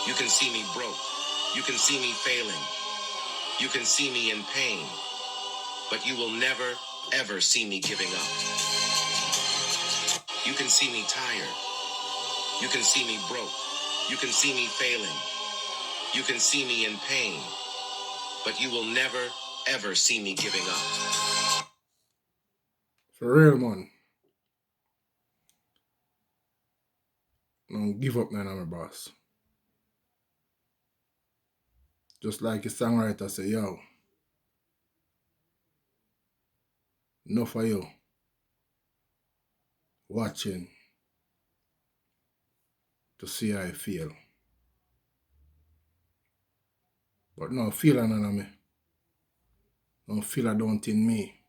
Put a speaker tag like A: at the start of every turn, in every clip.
A: You can see me broke. You can see me failing. You can see me in pain. But you will never, ever see me giving up. You can see me tired. You can see me broke. You can see me failing. You can see me in pain. But you will never, ever see me giving up.
B: For real, man. Don't give up, man, I'm a boss. Just like a songwriter say, yo, enough for you watching to see how I feel. But no feel none of me. No feel I don't in me.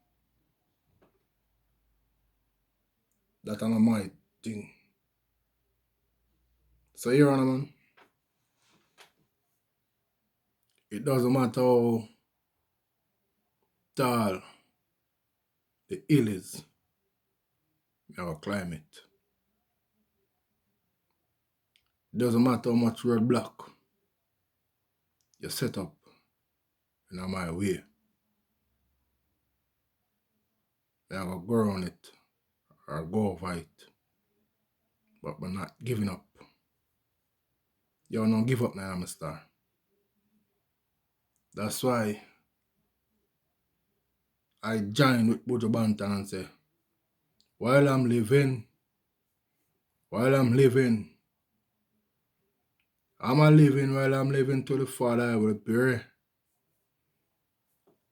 B: That are not my thing. So here on, man. It doesn't matter how tall the hill is. You have a climate. It doesn't matter how much roadblock you set up in my way. I have to go around it or go over it. But we're not giving up. You don't give up now, I'm a star. That's why I joined with Bojo Banton and say, while I'm living, I'm a living while I'm living to the Father I will pray.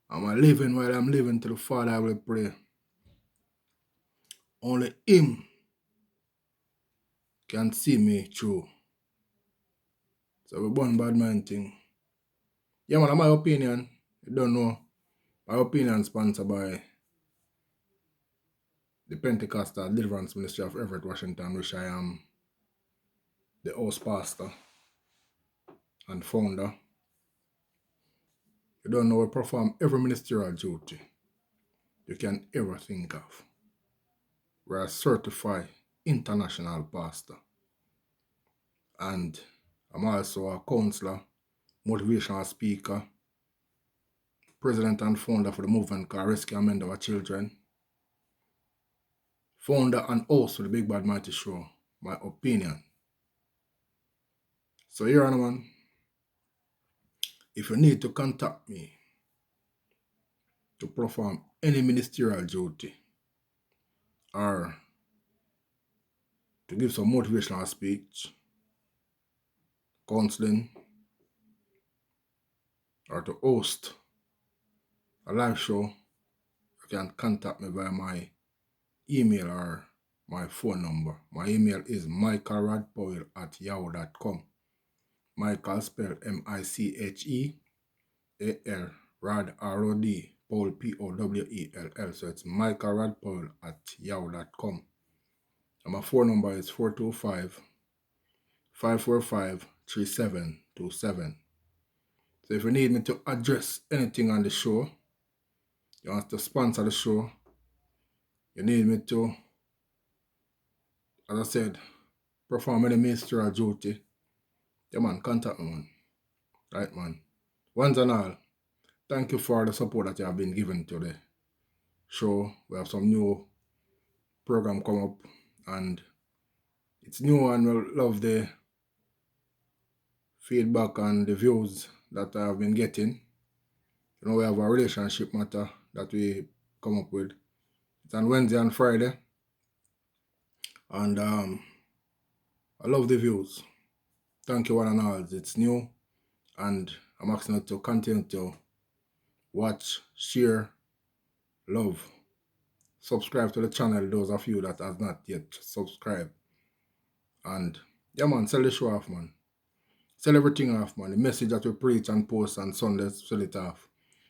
B: I'm a living while I'm living to the Father I will pray. Only Him can see me through. So we born bad man thing. Yeah, man, my opinion. You don't know. My opinion sponsored by the Pentecostal Deliverance Ministry of Everett, Washington, which I am the house pastor and founder. You don't know, we perform every ministerial duty you can ever think of. We're a certified international pastor. And I'm also a counselor, motivational speaker, president and founder for the movement called Rescue and Mend Our Children, founder and host for the Big Bad Mighty Show, My Opinion. So here on, man, if you need to contact me to perform any ministerial duty or to give some motivational speech, counseling, or to host a live show, you can contact me via my email or my phone number. My email is michaelrodpowell@yahoo.com. Michael spelled M-I-C-H-E-A-L, Rod, R-O-D, Powell, P-O-W-E-L-L. So it's michaelrodpowell@yahoo.com. And my phone number is 425-545-3727. So if you need me to address anything on the show, you want to sponsor the show, you need me to, as I said, perform any ministerial duty, yeah, man, contact me, man. Right, man. Once and all, thank you for the support that you have been given to the show. We have some new program come up, and it's new, and we'll love the feedback and the views that I have been getting. You know, we have a relationship matter that we come up with. It's on Wednesday and Friday. And I love the views. Thank you one and all. It's new. And I'm asking you to continue to watch, share, love. Subscribe to the channel, those of you that have not yet subscribed. And yeah, man, sell the show off, man. Sell everything off, man. The message that we preach and post on Sundays, sell it off.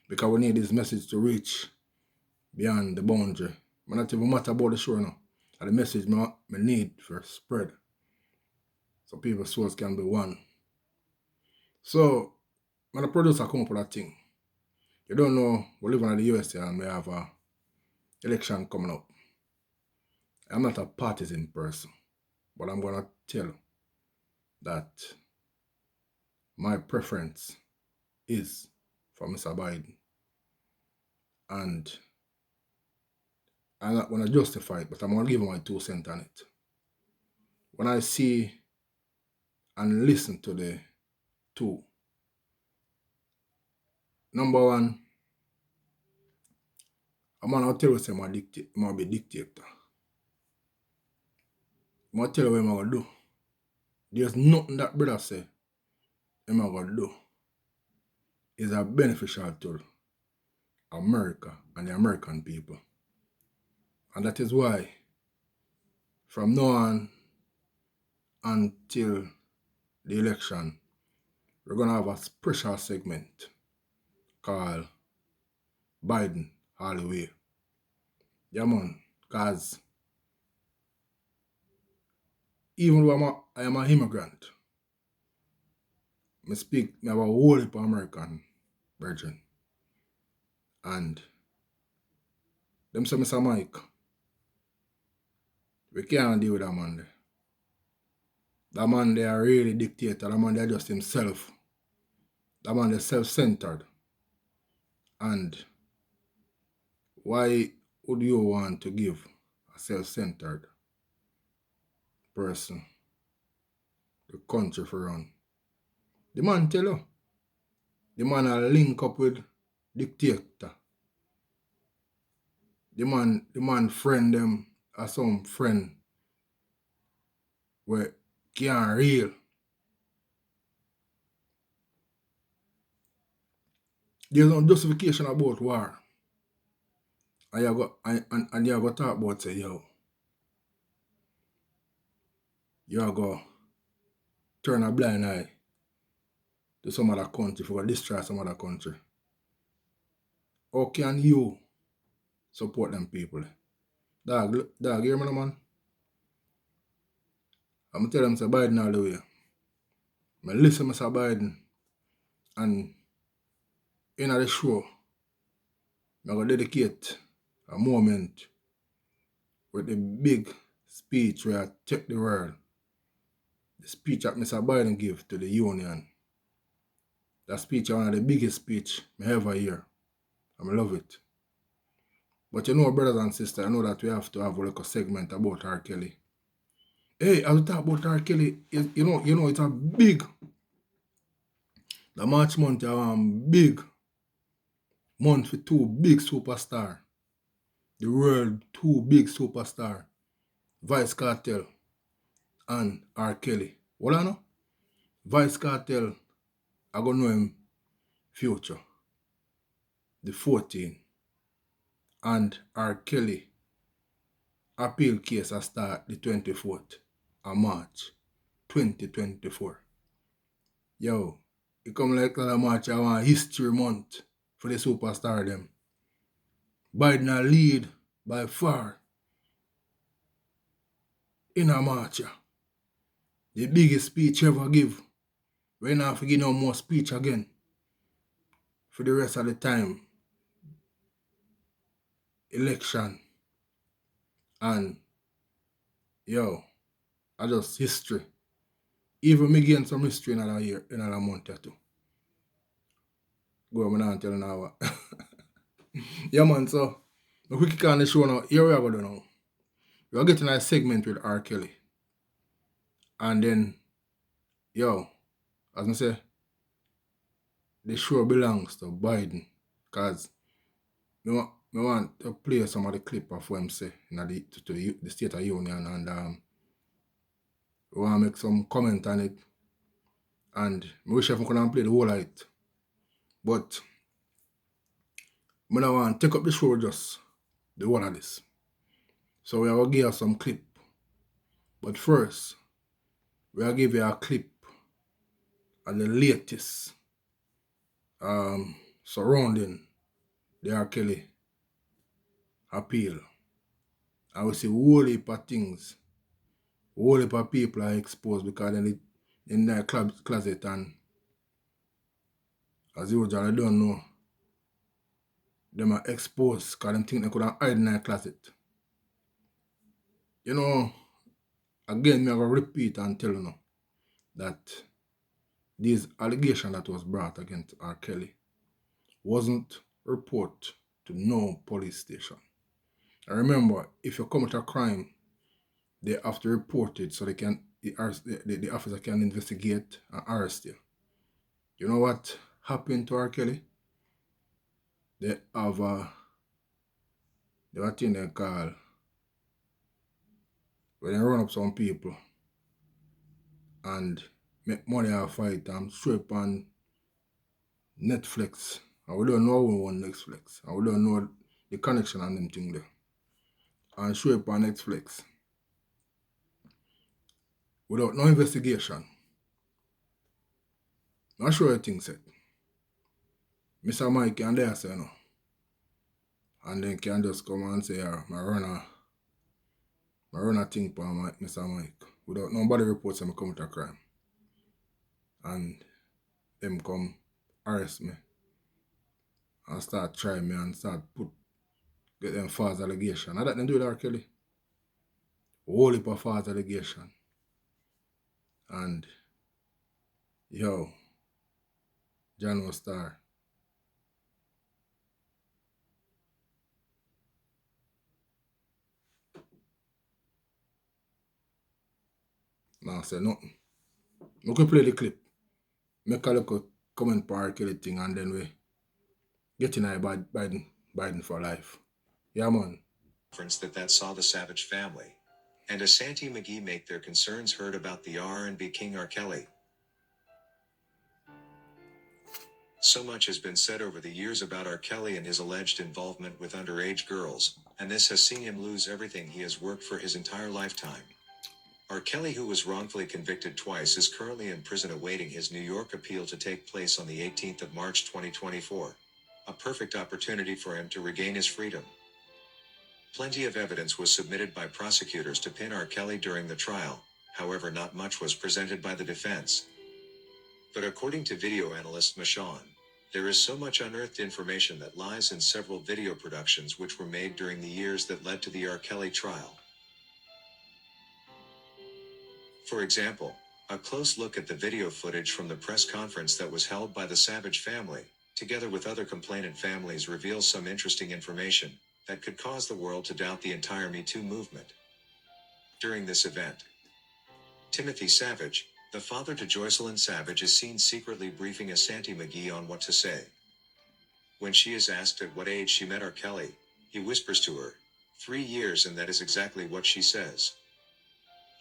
B: Because we need this message to reach beyond the boundary. But not even matter about the show now. And the message me need for spread. So people's souls can be one. So, when the producer come up with that thing, you don't know, we live in the USA and we have a election coming up. I'm not a partisan person, but I'm going to tell you that my preference is for Mr. Biden. And I'm not going to justify it, but I'm going to give my 2 cents on it. When I see and listen to the two, number one, I'm going to tell you I'm going to be a dictator. I'm going to tell you what I'm going to do. There's nothing that brother say I'm going to do is a beneficial to America and the American people. And that is why from now on until the election, we're going to have a special segment called Biden all the way. Yeah, man, because even though I am an immigrant, I have a whole heap of American brethren. And them say, Mr. Mike, we can't deal with that man there. That man there are really dictator. That man there just himself. That man there self-centered. And why would you want to give a self-centered person the country for run? The man tell you. The man will link up with dictator. The man friend them as some friend where can't real. There's no justification about war. And you go talk about say, yo, you go turn a blind eye to some other country for destroy some other country. How can you support them people? Dog, hear me, man? I'm tell them, Mr. Biden all the way. I listen to Mr. Biden, and in the show, I'm going to dedicate a moment with the big speech where I take the world. The speech that Mr. Biden gave to the union. That speech is one of the biggest speech I ever hear. I love it. But you know, brothers and sisters, I know that we have to have like a segment about R. Kelly. Hey, as we talk about R. Kelly, you know, it's a big, the March month is a big month for 2 big superstars. The world 2 big superstars. Vice Kartel and R. Kelly. What I know? Vice Kartel, I gonna know him future. The 14th. And R. Kelly appeal case start the 24th of March 2024. Yo, it come like a March I want history month for the superstar them. Biden a lead by far in a march. The biggest speech ever give. We not forget no more speech again for the rest of the time. Election. And yo, I just history. Even me gain some history in another year, in another month or two. Go on, I'm telling now what. Yeah, man, so we quick on the show now. Here we are going now. We are getting a segment with R. Kelly. And then, yo, as I say, the show belongs to Biden. Because me want to play some of the clip of what him say in the State of Union. And we want to make some comment on it. And I wish I could play the whole of it. But I don't want to take up the show just the whole of this. So we are going to give you some clip. But first, we are give you a clip of the latest surrounding the R. Kelly appeal. And we see whole heap of things. Whole heap of people are exposed because they're in their closet, and as usual, I don't know, them are exposed because they think they could hide in their closet. You know, again, I'm going to repeat and tell you that these allegations that was brought against R. Kelly wasn't reported to no police station. I remember, if you commit a crime, they have to report it so the officer can investigate and arrest you. You know what happened to R. Kelly? They have a thing they call, when they run up some people and make money out of fight and show up on Netflix. And we don't know who won Netflix. And we don't know the connection on them thing there. And show up on Netflix without no investigation. Not sure what things said. Mr. Mike can there say no. And then can just come and say, I run a thing for Mr. Mike. Without nobody reports him commit a crime. And them come arrest me. And start trying me and get them false allegation. And that they do with R. Kelly. Whole heap of false allegation. And yo, John was star. Now say nothing. We can play the clip. Make a little comment for R. Kelly thing and then we get in Biden for life. Yeah, man.
A: That saw the Savage family and Asante McGee make their concerns heard about the R&B king R. Kelly. So much has been said over the years about R. Kelly and his alleged involvement with underage girls, and this has seen him lose everything he has worked for his entire lifetime. R. Kelly, who was wrongfully convicted twice, is currently in prison awaiting his New York appeal to take place on the 18th of March 2024. A perfect opportunity for him to regain his freedom. Plenty of evidence was submitted by prosecutors to pin R. Kelly during the trial, however not much was presented by the defense. But according to video analyst Michonne, there is so much unearthed information that lies in several video productions which were made during the years that led to the R. Kelly trial. For example, a close look at the video footage from the press conference that was held by the Savage family, together with other complainant families, reveals some interesting information that could cause the world to doubt the entire Me Too movement. During this event, Timothy Savage, the father to Joycelyn Savage, is seen secretly briefing Asante McGee on what to say. When she is asked at what age she met R. Kelly, he whispers to her, 3 years, and that is exactly what she says.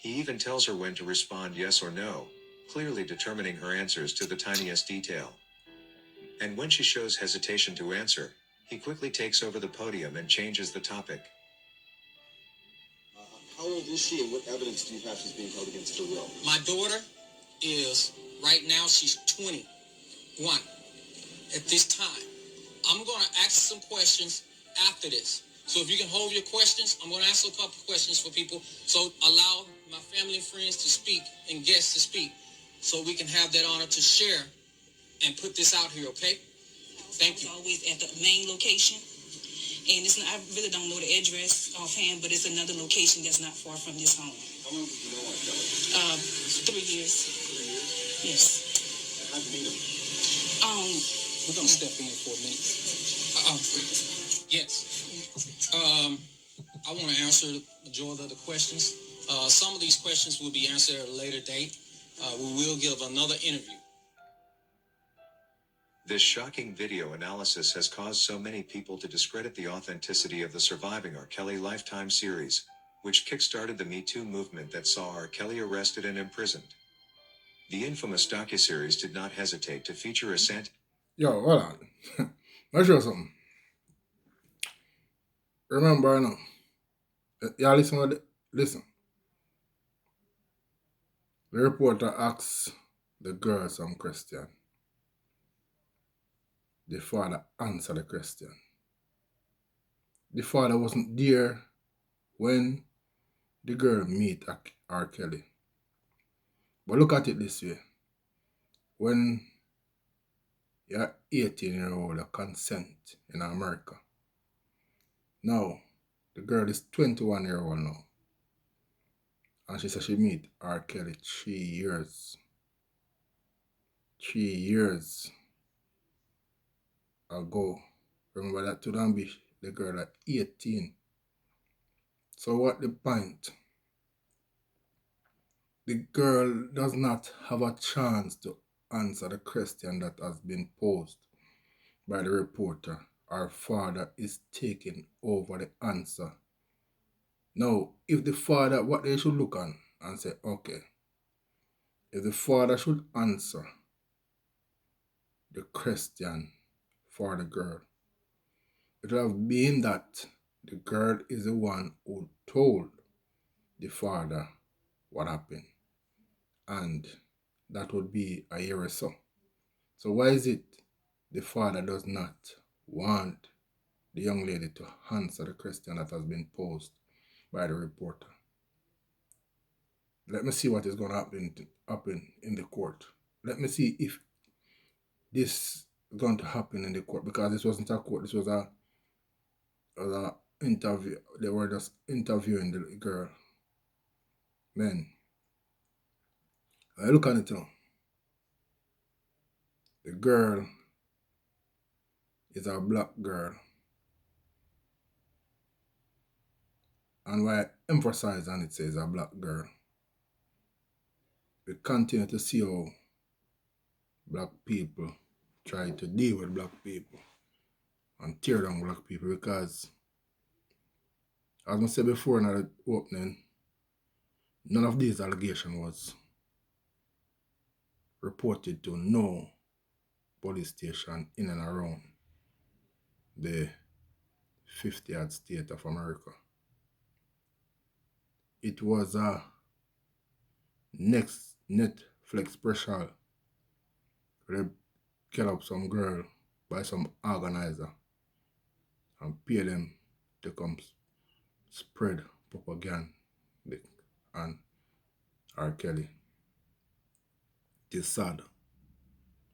A: He even tells her when to respond yes or no, clearly determining her answers to the tiniest detail. And when she shows hesitation to answer, he quickly takes over the podium and changes the topic.
C: How old is she, and what evidence do you have she's being held against her will?
D: My daughter is, right now, she's 21 at this time. I'm going to ask some questions after this. So if you can hold your questions, I'm going to ask a couple questions for people. So allow my family and friends to speak and guests to speak so we can have that honor to share and put this out here, okay? Thank you.
E: Always at the main location. And it's not, I really don't know the address offhand, but it's another location that's not far from this home.
C: How long did you know R. Kelly?
E: 3 years.
C: 3 years?
E: Yes.
C: How'd you meet him?
D: We're going to step in for a minute. Yes. I want to answer the majority of the questions. Some of these questions will be answered at a later date. We will give another interview.
A: This shocking video analysis has caused so many people to discredit the authenticity of the surviving R. Kelly Lifetime series, which kickstarted the Me Too movement that saw R. Kelly arrested and imprisoned. The infamous docuseries did not hesitate to feature Asante.
B: Yo, hold on. Let me show you something. Remember now. Yeah, listen. The reporter asks the girl some question. The father answered the question. The father wasn't there when the girl meet R. Kelly. But look at it this way. When you're 18-year-old, you consent in America. Now, the girl is 21-year-old now. And she said she meet R. Kelly 3 years. 3 years ago. Remember that to them be the girl at 18. So what the point? The girl does not have a chance to answer the question that has been posed by the reporter. Her father is taking over the answer. Now, if the father, what they should look on and say, okay, if the father should answer the question for the girl, it would have been that the girl is the one who told the father what happened. And that would be a year or so. So why is it the father does not want the young lady to answer the question that has been posed by the reporter? Let me see what is going to happen in the court. Let me see if this is going to happen in the court, because this wasn't a court, this was a interview. They were just interviewing the girl. Man, I look at it now. The girl is a black girl. And why I emphasize on it says a black girl, we continue to see how black people try to deal with black people and tear down black people, because as I said before in the opening, none of these allegations was reported to no police station in and around the 50th state of America. It was a next Netflix special where they kill up some girl by some organizer and pay them to come spread propaganda on R. Kelly. It is sad.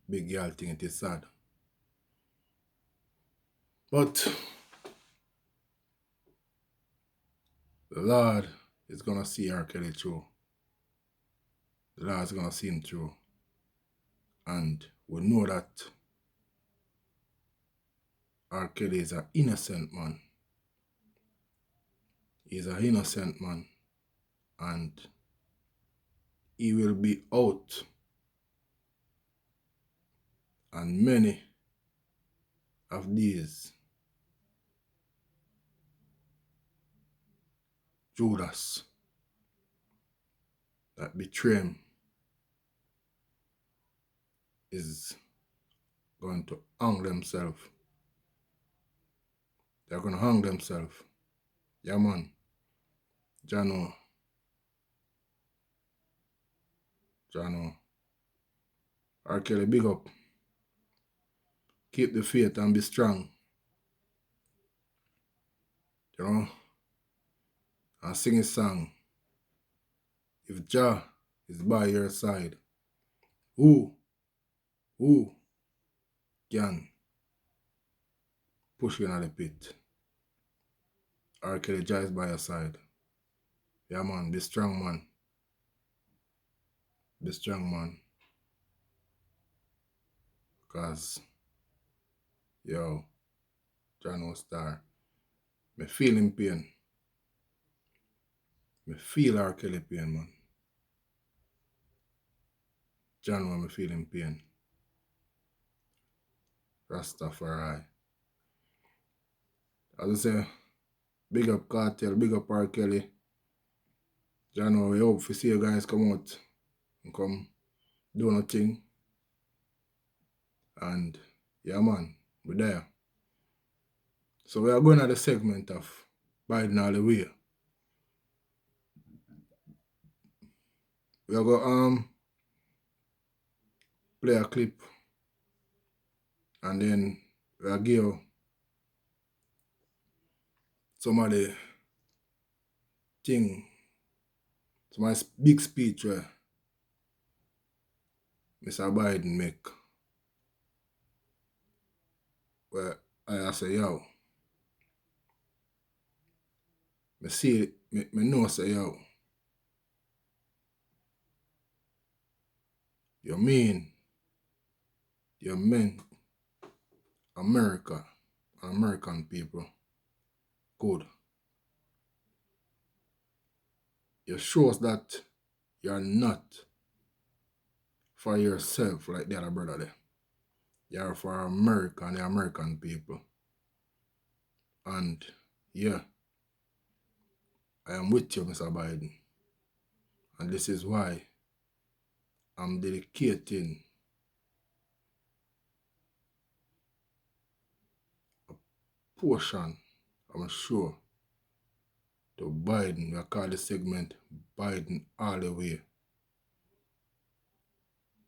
B: Big girl thing, it is sad. But the Lord is gonna see R. Kelly through. The Lord is gonna see him through. And we know that R. Kelly is an innocent man. He's an innocent man. And he will be out. And many of these Judas that betray him is going to hang themselves. They're going to hang themselves. Yeah, man. Jano. R. Kelly, big up. Keep the faith and be strong. You know? And sing a song. If Jah is by your side, who can push you in the pit? R. Kelly, Jah is by your side. Yeah, man. Be strong, man. Be strong, man. Because, yo, Jah no star. Me feel him pain. Me feel R. Kelly pain, man. Jah know me feel him pain. Rastafari. As I say, big up Kartel, big up R. Kelly. Jah know we hope to see you guys come out and come do nothing. And yeah, man, we're there. So we are going at the segment of Biden all the way. We are going to play a clip, and then we'll give some of the thing, some of the big speech where Mr. Biden make, where I say, yo, me see, me know say, yo, you mean you meant America and American people good. You show us that you're not for yourself like the other brother there. You're for America and the American people. And yeah, I am with you, Mr. Biden. And this is why I'm dedicating a portion, I'm sure, to Biden. We call the segment Biden All the Way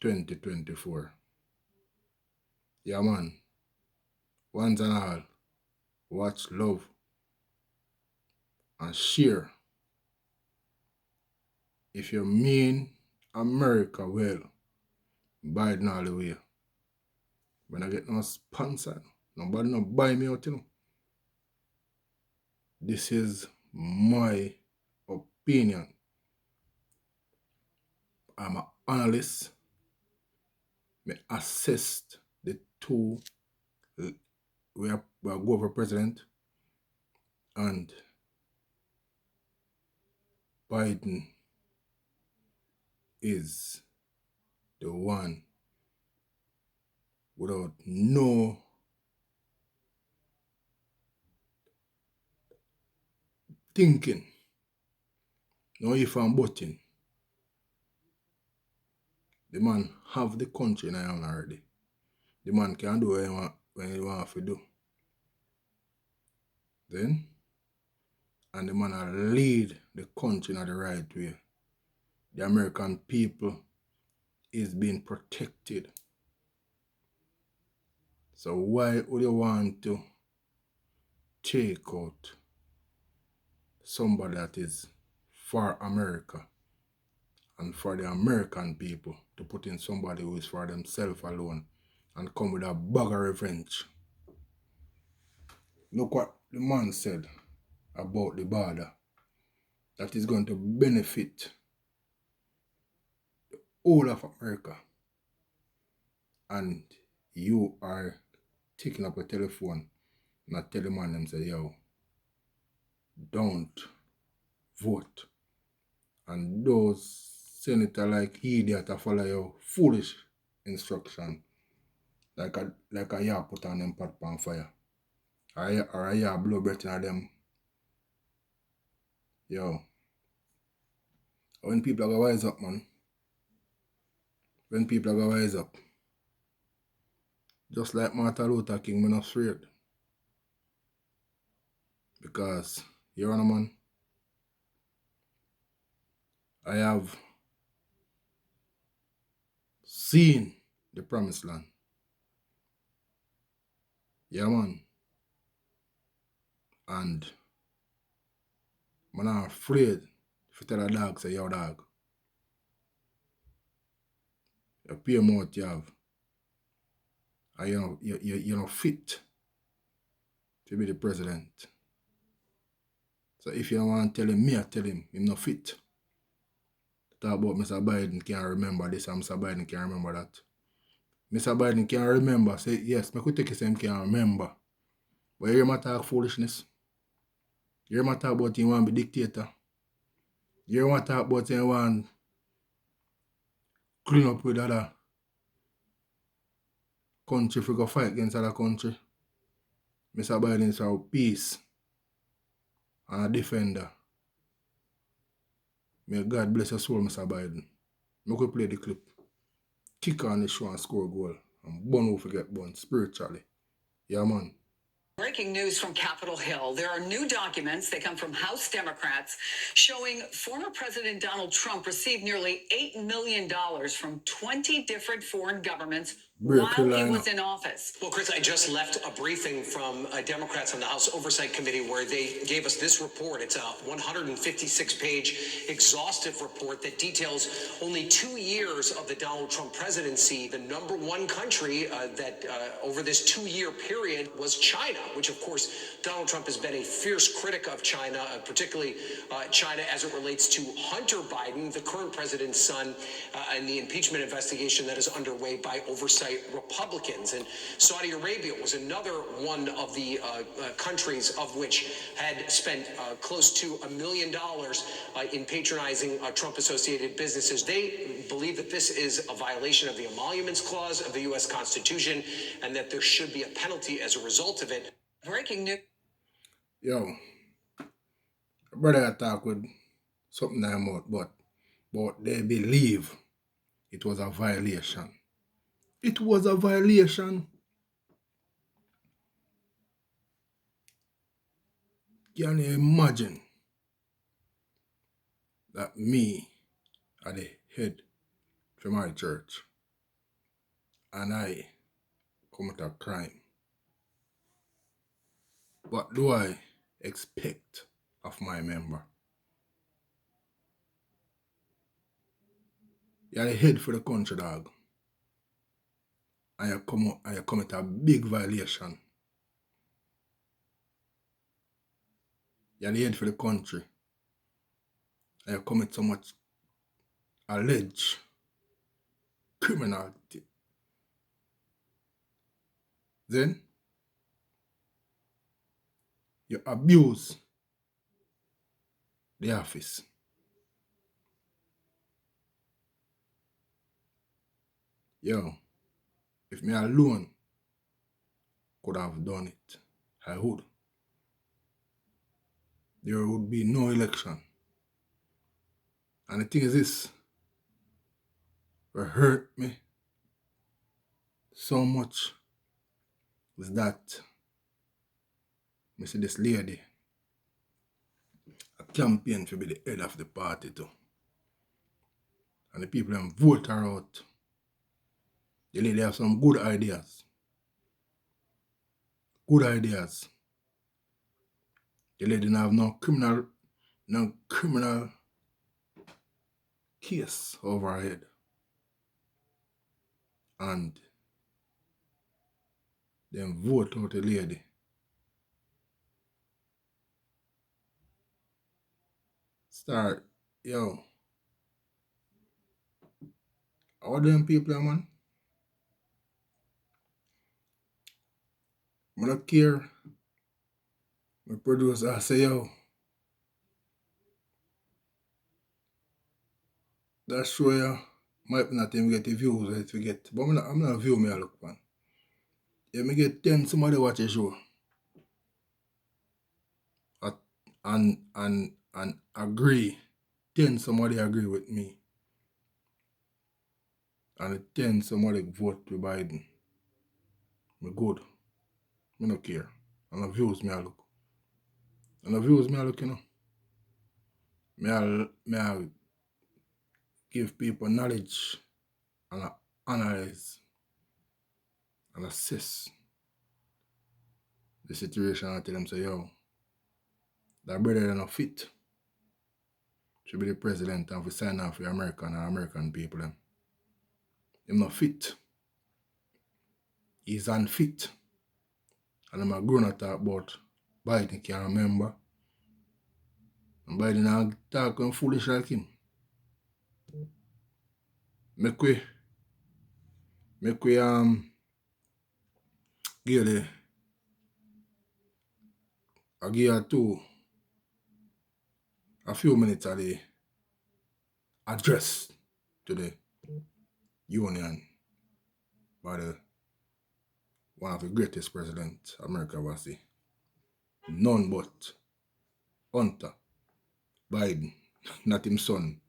B: 2024. Yeah, man. Once and all, watch, love, and share. If you mean America well, Biden all the way. When I get no sponsor, nobody no buy me out, you know. This is my opinion. I'm an analyst. I assess the two. We are go for president, and Biden is the one without no thinking, no if I'm butting. The man have the country in his hand already. The man can do what he want to do. Then, and the man will lead the country in the right way. The American people is being protected. So why would you want to take out somebody that is for America and for the American people to put in somebody who is for themselves alone and come with a bag of revenge? Look what the man said about the border. That is going to benefit all of America. And you are taking up a telephone and tell the man them say, yo, don't vote. And those senators like he that follow your foolish instruction, like a ya put on them pot on fire. Or a ya blow breath in them. Yo. When people are going to wise up, man. When people are going to wise up. Just like Martin Luther King, I'm not afraid. Because, Your Honor, man, I have seen the promised land. Yeah, man. And I'm not afraid if you tell a dog, say, yo, dog. You pay more what you have. And you're not fit to be the president. So if you don't want to tell him, me I tell him, he's not fit. Talk about Mr. Biden can't remember this and Mr. Biden can't remember that. Mr. Biden can't remember. Say, yes, I could take it, him can't remember. But you hear him talk foolishness. You hear him talk about him want to be dictator. You hear him talk about him want to clean up with other country if we go fight against other country. Mr. Biden is for peace and a defender. May God bless your soul, Mr. Biden. Make we play the clip. Kick on the show and score a goal. And burn who forget burn spiritually. Yeah, man.
F: Breaking news from Capitol Hill. There are new documents, they come from House Democrats, showing former President Donald Trump received nearly $8 million from 20 different foreign governments while he was in office.
G: Well, Chris, I just left a briefing from Democrats on the House Oversight Committee where they gave us this report. It's a 156-page exhaustive report that details only 2 years of the Donald Trump presidency. The number one country that over this 2-year period was China. which of course Donald Trump has been a fierce critic of China, particularly China as it relates to Hunter Biden, the current president's son, and the impeachment investigation that is underway by oversight Republicans. And Saudi Arabia was another one of the countries of which had spent close to $1 million in patronizing Trump-associated businesses. They believe that this is a violation of the Emoluments Clause of the U.S. Constitution and that there should be a penalty as a result of it.
F: Breaking news.
B: Yo, brother I talk with something I'm out, but they believe it was a violation. It was a violation. Can you imagine that me are the head for my church and I commit a crime? What do I expect of my member? You're the head for the country, dog. And you commit a big violation. You're the head for the country. And you commit so much alleged criminality. Then you abuse the office. Yo, if me alone could have done it, I would. There would be no election. And the thing is this, what hurt me so much is that I see this lady a campaign to be the head of the party too. And the people them vote her out. The lady have some good ideas. Good ideas. The lady don't have no criminal case over her head. And then vote out the lady. Start, yo. All them people, man. I don't care. My producer, I say, yo. That show ya might not even get the views that we get. But I'm not a view me I look man. If me get 10 somebody watch a show. And agree. 10 somebody agree with me. And 10 somebody vote with Biden. Me good. Me no care. And the views me I look. And the views me I look, you know. Me I give people knowledge and I analyze and assess the situation and tell them say, yo, that brother not fit to be the president and we sign off for American people. Him not fit. He's unfit. And I'm grown to talk about Biden can't remember. And Biden not talking foolish like him. Make we give a few minutes of the address to the union by one of the greatest presidents America ever see. None but Hunter Biden, not him son,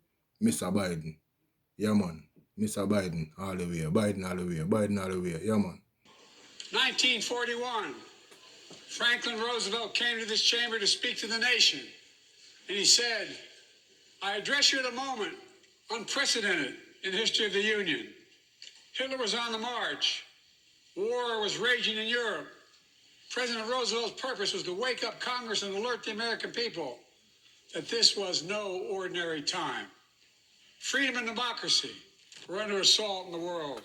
B: Mr. Biden. Yeah, man. Mr. Biden all the way. Biden all the way. Biden all the way. Yeah, man.
H: 1941, Franklin Roosevelt came to this chamber to speak to the nation. And he said, I address you at a moment unprecedented in the history of the Union. Hitler was on the march. War was raging in Europe. President Roosevelt's purpose was to wake up Congress and alert the American people that this was no ordinary time. Freedom and democracy were under assault in the world.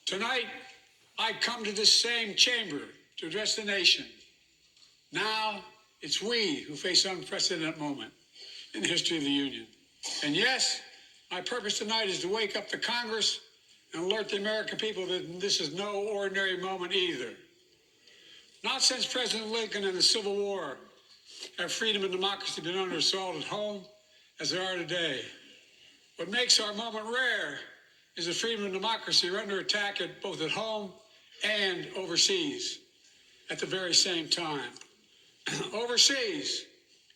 H: Tonight, I come to this same chamber to address the nation Now it's we who face an unprecedented moment in the history of the Union. And yes, my purpose tonight is to wake up the Congress and alert the American people that this is no ordinary moment either. Not since President Lincoln and the Civil War have freedom and democracy been under assault at home as they are today. What makes our moment rare is that freedom and democracy are under attack both at home and overseas at the very same time. Overseas,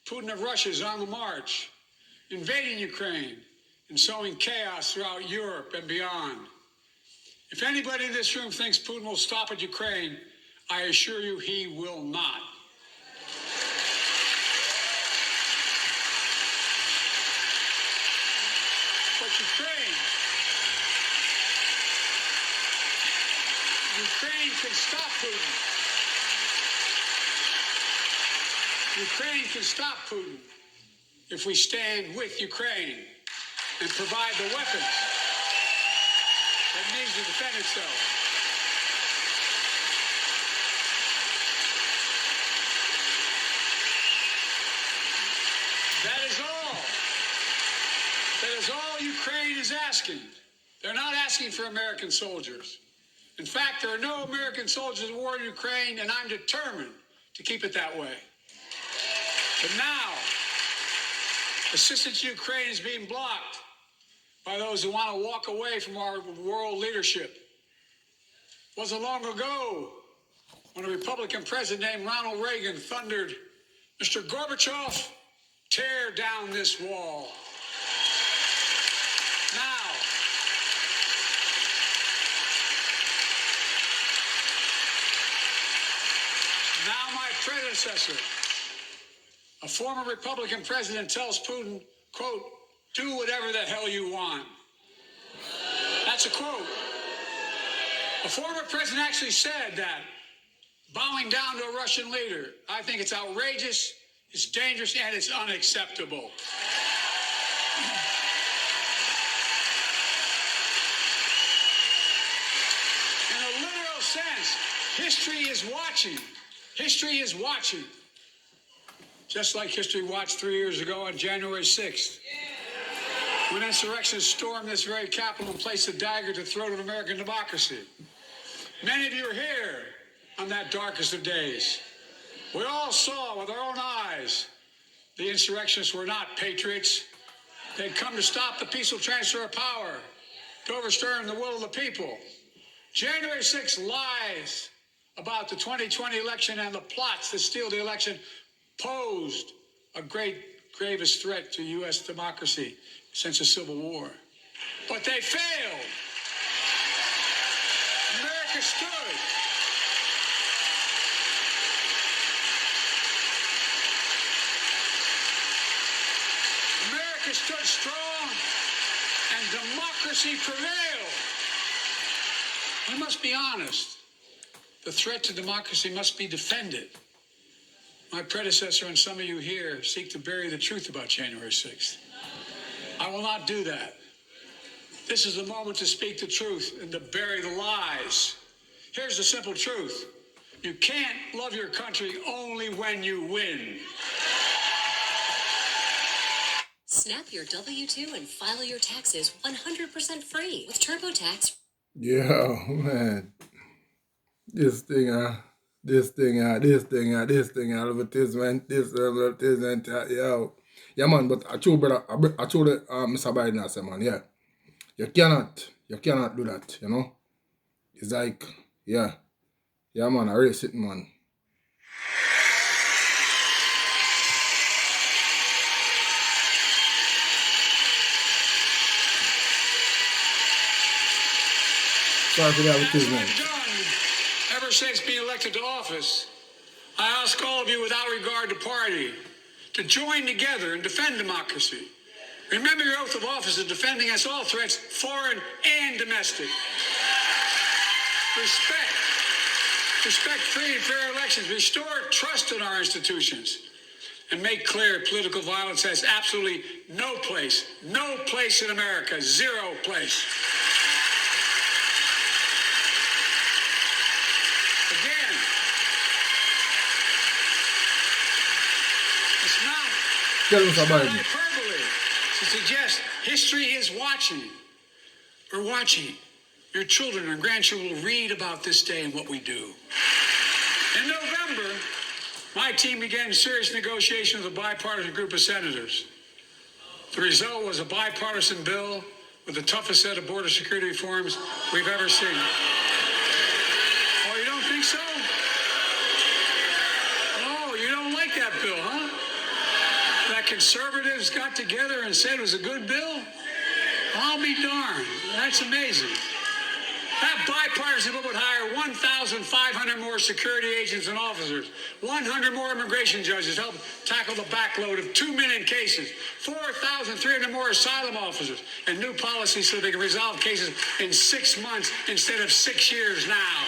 H: Putin of Russia is on the march, invading Ukraine and sowing chaos throughout Europe and beyond. If anybody in this room thinks Putin will stop at Ukraine, I assure you he will not. But Ukraine can stop Putin. Ukraine can stop Putin if we stand with Ukraine and provide the weapons that it needs to defend itself. That is all. That is all Ukraine is asking. They're not asking for American soldiers. In fact, there are no American soldiers at war in Ukraine, and I'm determined to keep it that way. But now, assistance to Ukraine is being blocked by those who want to walk away from our world leadership. It wasn't long ago when a Republican president named Ronald Reagan thundered, "Mr. Gorbachev, tear down this wall." Now my predecessor, a former Republican president, tells Putin, quote, "Do whatever the hell you want." That's a quote. A former president actually said that, bowing down to a Russian leader. I think it's outrageous, it's dangerous, and it's unacceptable. In a literal sense, history is watching. History is watching. Just like history watched 3 years ago on January 6th, when insurrectionists stormed this very Capitol and placed a dagger to the throat of American democracy. Many of you are here on that darkest of days. We all saw with our own eyes the insurrectionists were not patriots. They'd come to stop the peaceful transfer of power, to overturn the will of the people. January 6th lies about the 2020 election and the plots that steal the election posed a gravest threat to U.S. democracy since the Civil War. But they failed. America stood. America stood strong and democracy prevailed. We must be honest. The threat to democracy must be defended. My predecessor and some of you here seek to bury the truth about January 6th. I will not do that. This is the moment to speak the truth and to bury the lies. Here's the simple truth. You can't love your country only when you win.
I: Snap your W-2 and file your taxes 100% free with TurboTax.
B: Yeah, man. This thing, advertisement, yo. Yeah, man, but I told brother, I told Mr. Biden, I said, man, yeah. You cannot do that, you know? It's like, yeah, man, I race it, man. Sorry for the advertisement.
H: Ever since being elected to office, I ask all of you without regard to party to join together and defend democracy. Remember your oath of office of defending against all threats, foreign and domestic. Respect free and fair elections, restore trust in our institutions, and make clear political violence has absolutely no place in America, zero place.
B: Tell Mr.
H: It's not
B: Biden.
H: hyperbole to suggest history is watching. We're watching. Your children and grandchildren will read about this day and what we do. In November, my team began serious negotiation with a bipartisan group of senators. The result was a bipartisan bill with the toughest set of border security reforms we've ever seen. Oh, you don't think so? Oh, you don't like that bill, huh? That conservatives got together and said it was a good bill? I'll be darned. That's amazing. That bipartisan bill would hire 1,500 more security agents and officers, 100 more immigration judges to help tackle the backload of 2 million cases, 4,300 more asylum officers, and new policies so they can resolve cases in 6 months instead of 6 years now.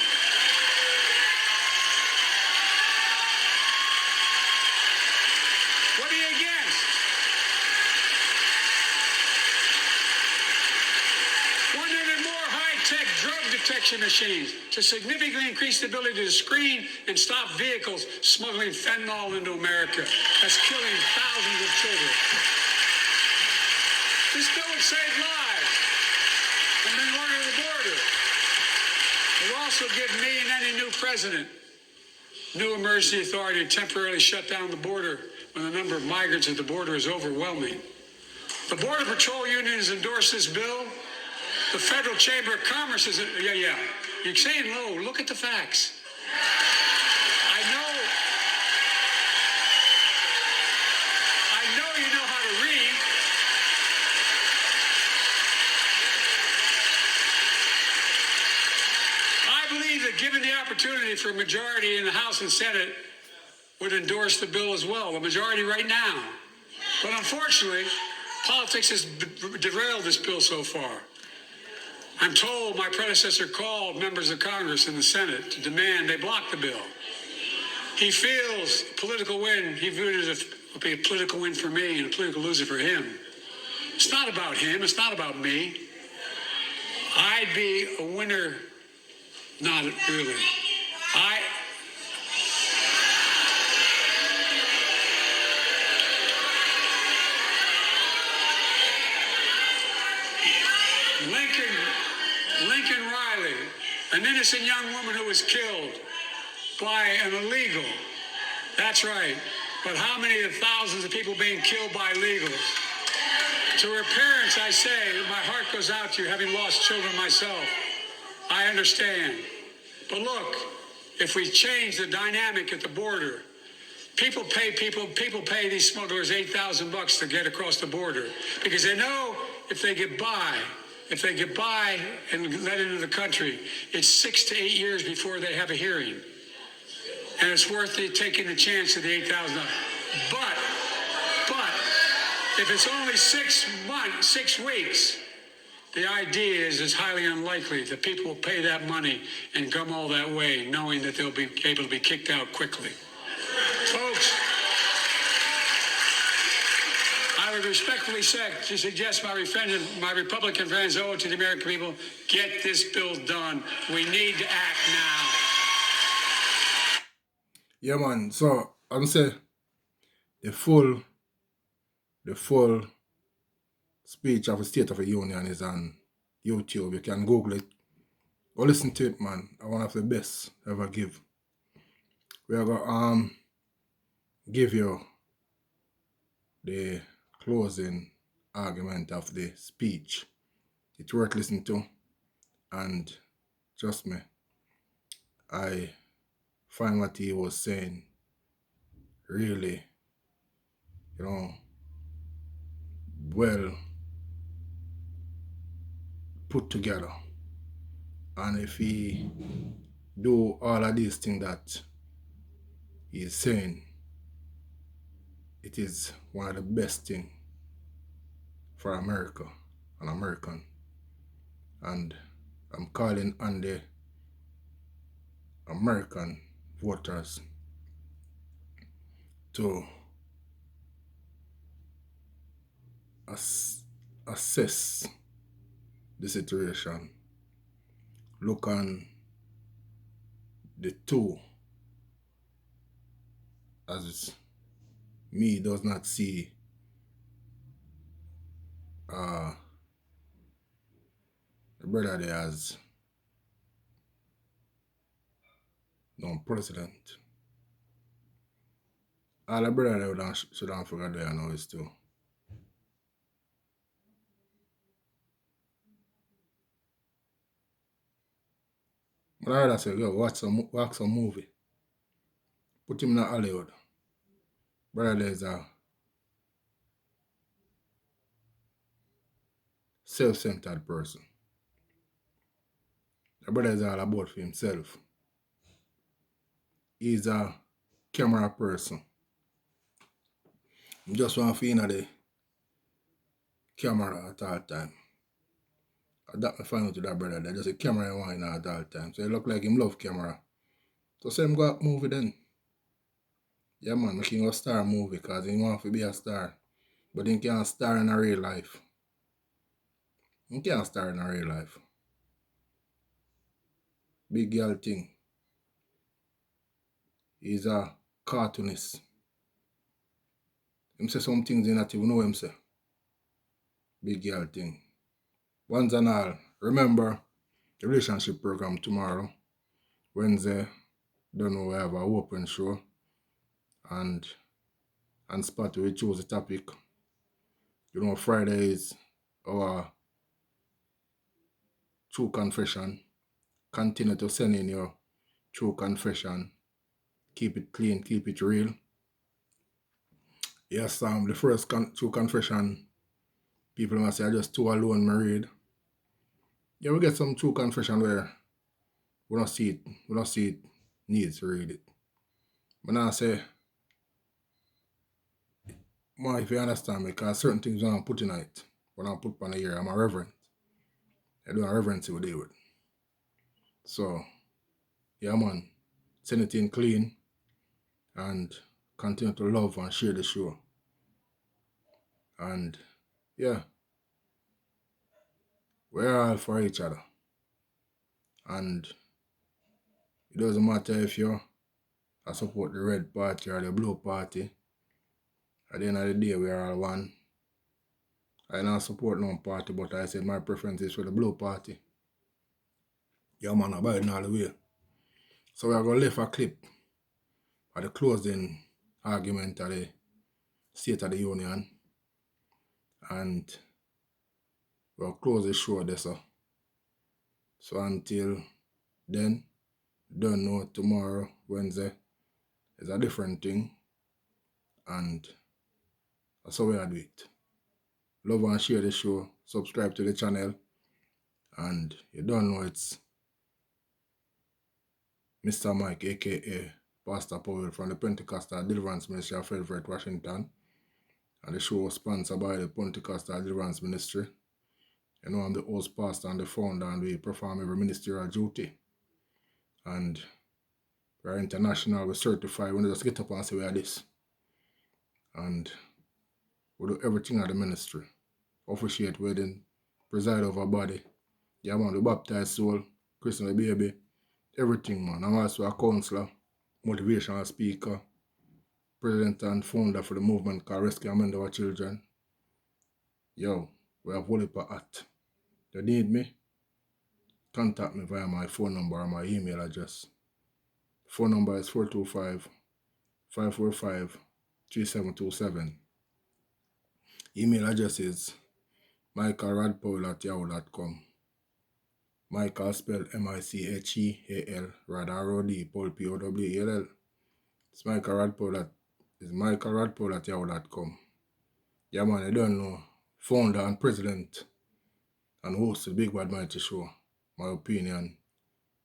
H: What are you against? 100 more high-tech drug detection machines to significantly increase the ability to screen and stop vehicles smuggling fentanyl into America. That's killing thousands of children. This bill would save lives and bring order to the border. It will also give me and any new president new emergency authority to temporarily shut down the border when the number of migrants at the border is overwhelming. The Border Patrol Union has endorsed this bill. The Federal Chamber of Commerce is, yeah. You're saying low. Look at the facts. I know you know how to read. I believe that given the opportunity for a majority in the House and Senate would endorse the bill as well, a majority right now. But unfortunately, politics has derailed this bill so far. I'm told my predecessor called members of Congress and the Senate to demand they block the bill. He feels political win. He viewed it as a political win for me and a political loser for him. It's not about him. It's not about me. I'd be a winner. Not really. Lincoln Riley, an innocent young woman who was killed by an illegal. That's right. But how many of the thousands of people being killed by illegals? To her parents, I say, my heart goes out to you, having lost children myself. I understand. But look, if we change the dynamic at the border, people pay these smugglers $8,000 to get across the border because they know if they get by and let into the country, it's 6 to 8 years before they have a hearing. And it's worth it taking the chance of the $8,000. But if it's only 6 weeks, the idea is it's highly unlikely that people will pay that money and come all that way knowing that they'll be able to be kicked out quickly. Folks, I would respectfully suggest my Republican friends owe it to the American people, get this bill done. We need to act now.
B: Yeah, man. So, I'm saying the full speech of the State of the Union is on YouTube. You can Google it. Go listen to it, man. One of the best ever give. We are going to give you the closing argument of the speech. It's worth listening to. And trust me, I find what he was saying really, well put together. And if he do all of these things that he's saying, it is one of the best things for America and American. And I'm calling on the American voters to assess the situation. Look on the two as me does not see the brother there has no president. All the brother there should have forgot there now is too. But I rather say, yo, watch some movie. Put him in Hollywood. Brother there is a self-centered person. The brother is all about for himself. He's a camera person. He just want to be in the camera at all time. That I find out to that brother. There's just a camera he want in at all time. So it look like him love camera. So say him go up movie then. Yeah man, make him go star movie because he want to be a star. But he can't star in a real life. He can't star in a real life. Big girl thing. He's a cartoonist. Him say some things you not even know him say. Big girl thing. Once and all, remember the relationship program tomorrow. Wednesday, don't know we have a open show. And spot we choose the topic. You know, Friday is our true confession. Continue to send in your true confession. Keep it clean, keep it real. Yes, the first true confession, people must say I just too alone married. Yeah, we get some true confession where we don't see it needs to read it. But now I say, more if you understand me, because certain things when I'm putting it, when I put on the ear, I'm a reverend. I do a reverence with it. So, yeah man, send it in clean and continue to love and share the show. And yeah, we're all for each other. And it doesn't matter if you support the red party or the blue party. At the end of the day, we are all one. I don't support no party, but I said my preference is for the blue party. Yeah man, I buy it all the way. So we are going to leave a clip at the closing argument of the State of the Union. And we'll close the show there, so. So until then, don't know tomorrow, Wednesday, is a different thing. And that's how we do it. Love and share the show. Subscribe to the channel. And you don't know it's Mr. Mike, aka Pastor Powell from the Pentecostal Deliverance Ministry of Everett, Washington. And the show was sponsored by the Pentecostal Deliverance Ministry. You know, I'm the host pastor and the founder, and we perform every ministerial duty. And we're international, we're certified. We just get up and say we are this. And we do everything at the ministry. Officiate wedding, preside over body. Yeah man, we baptize soul, christen the baby, everything man. I'm also a counselor, motivational speaker, president and founder for the movement called Rescue and Mend Our Children. Yo, we have whole heap of at. You need me? Contact me via my phone number or my email address. Phone number is 425-545-3727. Email address is michaelradpowell@yahoo.com. Michael spelled M-I-C-H-E-A-L, Rad R-O-D, Paul P-O-W-E-L-L. It's michaelradpowell@yahoo.com. Yeah man, I don't know. Founder and president and host of the Big Bad Mighty Show. My opinion.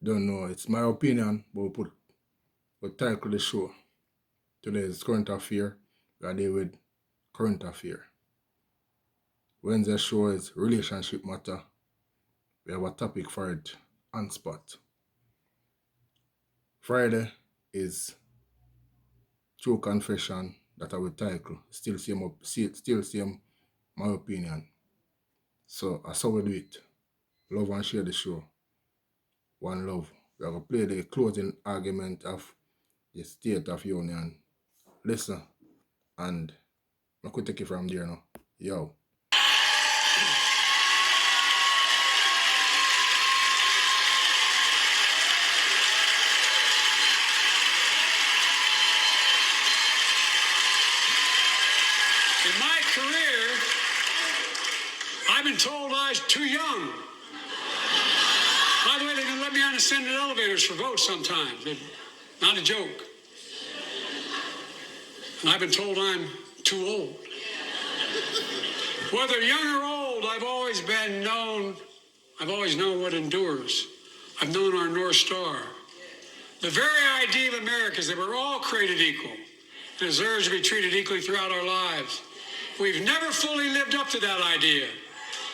B: Don't know. It's my opinion, but we'll title the show. Today is current affair. We are there with current affair. Wednesday show is relationship matter. We have a topic for it on spot. Friday is true confession that I will title. Still same my opinion. So I saw we do it. Love and share the show. One love. We are going to play the closing argument of the State of Union. Listen, and I could take it from there now. Yo.
H: been told I was too young. By the way, they can let me on the Senate elevators for votes sometimes. Not a joke. And I've been told I'm too old. Whether young or old, I've always known what endures. I've known our North Star. The very idea of America is that we're all created equal and deserves to be treated equally throughout our lives. We've never fully lived up to that idea,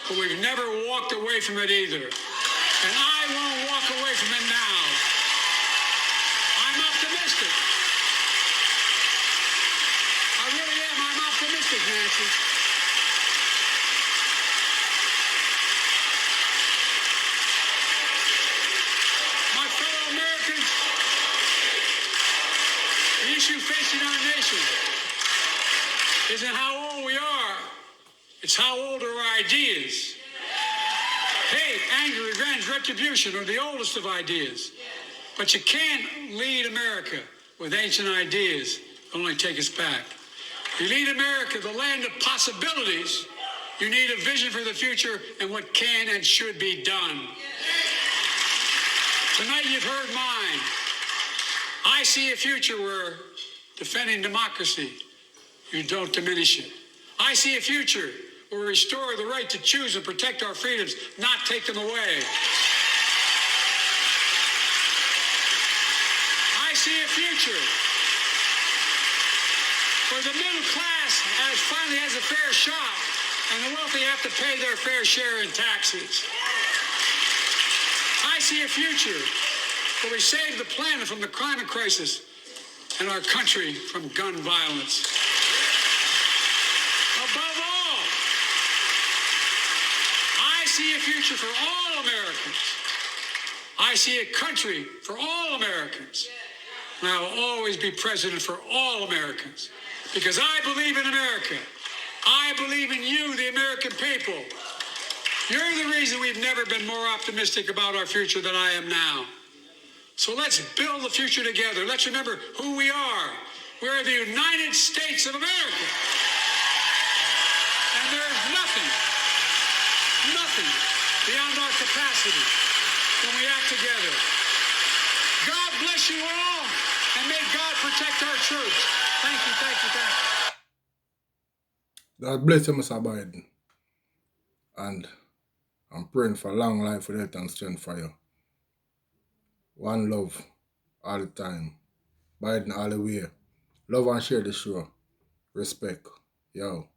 H: but we've never walked away from it either. And I won't walk away from it now. I'm optimistic. I really am. I'm optimistic, Nancy. My fellow Americans, the issue facing our nation isn't how old we are. It's how old are our ideas. Hate, anger, revenge, retribution are the oldest of ideas. But you can't lead America with ancient ideas. It'll only take us back. You lead America, the land of possibilities. You need a vision for the future and what can and should be done. Tonight you've heard mine. I see a future where defending democracy, you don't diminish it. I see a future where we restore the right to choose and protect our freedoms, not take them away. I see a future where the middle class finally has a fair shot and the wealthy have to pay their fair share in taxes. I see a future where we save the planet from the climate crisis and our country from gun violence. Above all, I see a future for all Americans. I see a country for all Americans. And I will always be president for all Americans because I believe in America. I believe in you, the American people. You're the reason we've never been more optimistic about our future than I am now. So let's build the future together. Let's remember who we are. We're the United States of America. And there's nothing beyond our capacity when we act together. God bless you all, and may God protect our troops. Thank you, thank you, thank you.
B: God bless you, Mr. Biden. And I'm praying for long life, health, and strength for you. One love all the time. Biden all the way. Love and share the show. Respect. Yo.